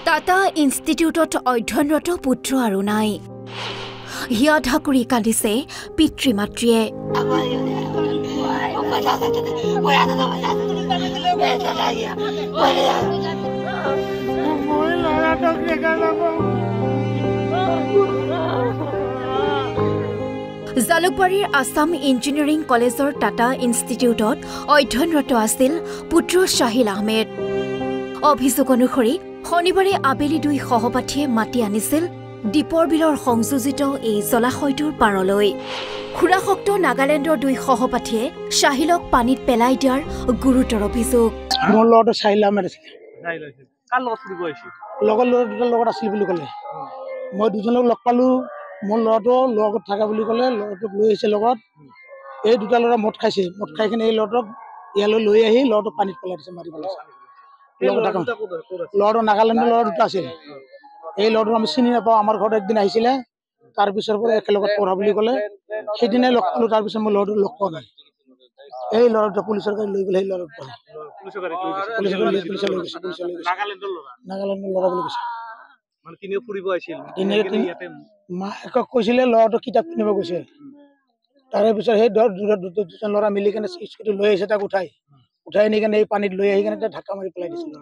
টাটা ইনষ্টিটিউটত অধ্যয়নৰত পুত্ৰ আৰু নাই হিয়া ঢাকুৰি কান্দিছে পিতৃ মাতৃয়ে জালুকবাৰীৰ আছাম ইঞ্জিনিয়াৰিং কলেজৰ টাটা ইনষ্টিটিউটত অধ্যয়নৰত আছিল পুত্ৰ শাহিল আহমেদ অভিযোগ অনুসৰি শনিবাৰে আবেলি দুই সহপাঠীয়ে মাতি আনিছিল দীপৰ বিলৰ সংযোজিত এই জলাশয়টোৰ পাৰলৈ খুৰাশক্ত নাগালেণ্ডৰ দুই সহপাঠীয়ে শাহিলক পানীত পেলাই দিয়াৰ গুৰুতৰ অভিযোগ মোৰ লগতে শাহিল আহমেদ আছিল কাৰ লগত ফুৰিব আহিছিল লগৰ ল'ৰা দুটাৰ লগত আছিল বুলি ক'লে মই দুজনক লগ পালোঁ মোৰ ল'ৰাটো লগত থকা বুলি ক'লে ল'ৰাটোক লৈ আহিছে লগত এই দুটা ল'ৰা মদ খাইছে মদ খাই কিনে এই ল'ৰাটোক ইয়ালৈ লৈ আহি ল'ৰাটোক পানীত পেলাই দিছে মাৰি পেলাইছে ল'ৰাটো নাগালেণ্ডৰ ল'ৰা দুটা আছিল এই ল'ৰাটো আমি চিনি নাপাওঁ আমাৰ ঘৰত একদিন আহিছিলে তাৰপিছৰ পৰা একেলগত পঢ়া বুলি ক'লে সেইদিনাই লগ পালোঁ তাৰপিছত মই ল'ৰাটোক লগ পোৱা নাই এই ল'ৰাটো পুলিচৰ গাড়ী লৈ গ'লে সেই ল'ৰাটো নাগালেণ্ডৰ ল'ৰা বুলি কৈছে মাকক কৈছিলে ল'ৰাটো কিতাপ কিনিব গৈছে তাৰে পিছত সেই দুজন ল'ৰা মিলি কেনে স্কুটি লৈ আহিছে তাক উঠাই নি কেনে এই পানীত লৈ আহি কেনে ঢাকা মাৰি পেলাই দিছিল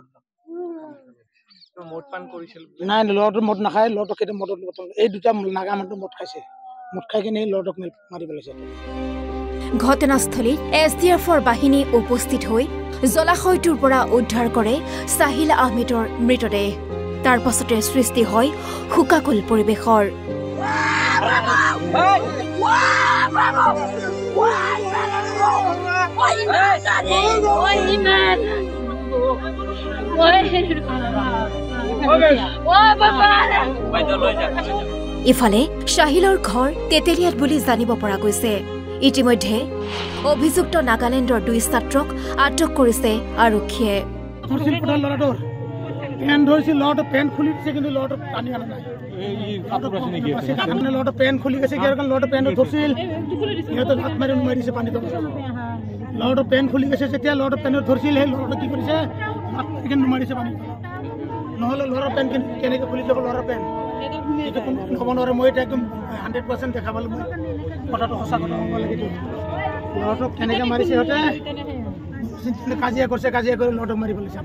নাই ল'ৰাটো মদ নাখায় ল'ৰাটোক কেতিয়া মদত বটল এই দুটা নাগা মানুহটো মদ খাইছে মদ খাই কিনে এই ল'ৰাটোক মাৰি পেলাইছে ঘটনাস্থলীত SDFৰ বাহিনী উপস্থিত হৈ জলাশয়টোৰ পৰা উদ্ধাৰ কৰে শাহিল আহমেদৰ মৃতদেহ তাৰ পাছতে সৃষ্টি হয় হুকাকুল পৰিৱেশৰ ইফালে শাহিলৰ ঘৰ তেতেলিয়াত বুলি জানিব পৰা গৈছে ইতিমধ্যে অভিযুক্ত নাগালেণ্ডৰ দুই ছাত্ৰক আটক কৰিছে আৰক্ষীয়ে পেন ধৰিছিল ল'ৰাটো পেন খুলি দিছে কিন্তু ল'ৰাটো পানী অনা নাই ল'ৰাটো পেন খুলি গৈছে ল'ৰাটো পেন ধৰিছিল সিহঁতে হাত মাৰি মাৰিছে পানীত ল'ৰাটো পেন খুলি গৈছে যেতিয়া ল'ৰাটো পেনত ধৰিছিল সেই ল'ৰাটো কি কৰিছে হাত মাৰি কিন্তু মাৰিছে পানীত নহ'লে ল'ৰাৰ পেন কেনেকৈ খুলি যাব ল'ৰাৰ পেন এইটো হ'ব নোৱাৰে মই এতিয়া একদম 100% দেখা পালোঁ মই কথাটো সঁচা কথা হ'ব লাগে ল'ৰাটোক কেনেকৈ মাৰিছে সিহঁতে কাজিয়া কৰিছে কাজিয়া কৰি ল'ৰাটোক মাৰি পেলাইছে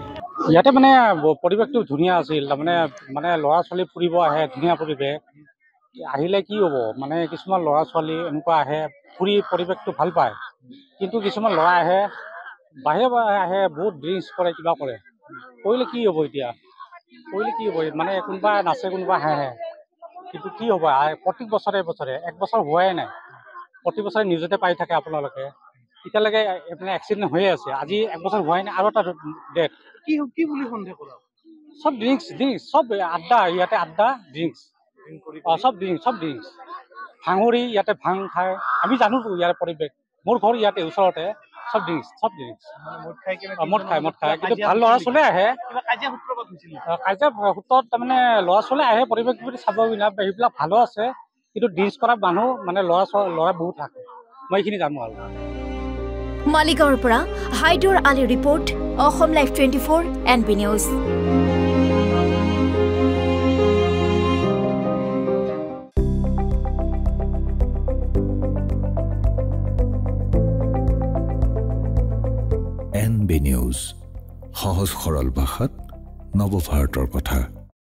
ইয়াতে মানে পৰিৱেশটো ধুনীয়া আছিল মানে ল'ৰা ছোৱালী ফুৰিব আহে ধুনীয়া পৰিৱেশ আহিলে কি হ'ব মানে কিছুমান ল'ৰা ছোৱালী এনেকুৱা আহে ফুৰি পৰিৱেশটো ভাল পায় কিন্তু কিছুমান ল'ৰা আহে বাহিৰে আহে বহুত ড্ৰিংকছ কৰে কিবা কৰে কৰিলে কি হ'ব এতিয়া কৰিলে কি হ'ব মানে কোনোবা নাচে কোনোবা হাঁহে কিন্তু কি হ'ব প্ৰত্যেক বছৰে এক বছৰ হোৱাই নাই প্ৰতি বছৰে নিউজতে পাই থাকে আপোনালোকে এতিয়ালৈকে মানে এক্সিডেণ্ট হৈয়ে আছে আজি এক বছৰ হোৱাই নাই আৰু এটা ডেথ কি বুলি সন্দেহ কৰা সব ড্ৰিংকছ সব আড্ডা ইয়াতে আড্ডা ড্ৰিংকছ সব ড্ৰিংকছ ভাঙৰি ইয়াতে ভাং খায় আমি জানো ইয়াৰ পৰিৱেশ মোৰ ঘৰ ইয়াতে ওচৰতে সব ড্ৰিংকছ মদ খায় কিন্তু ভাল ল'ৰা ছোৱালী আহে কাজিয়া সূত্ৰত তাৰমানে ল'ৰা ছোৱালী আহে পৰিৱেশ চাব সেইবিলাক ভালো আছে কিন্তু ড্ৰিংকছ কৰা মানুহ মানে ল'ৰা বহুত থাকে মই এইখিনি জানো আৰু মালিগাঁৱৰ পৰা Haidar Ali report Assam live 24 NB news NB news সহজ সৰল ভাষাত নৱভাৰতৰ কথা।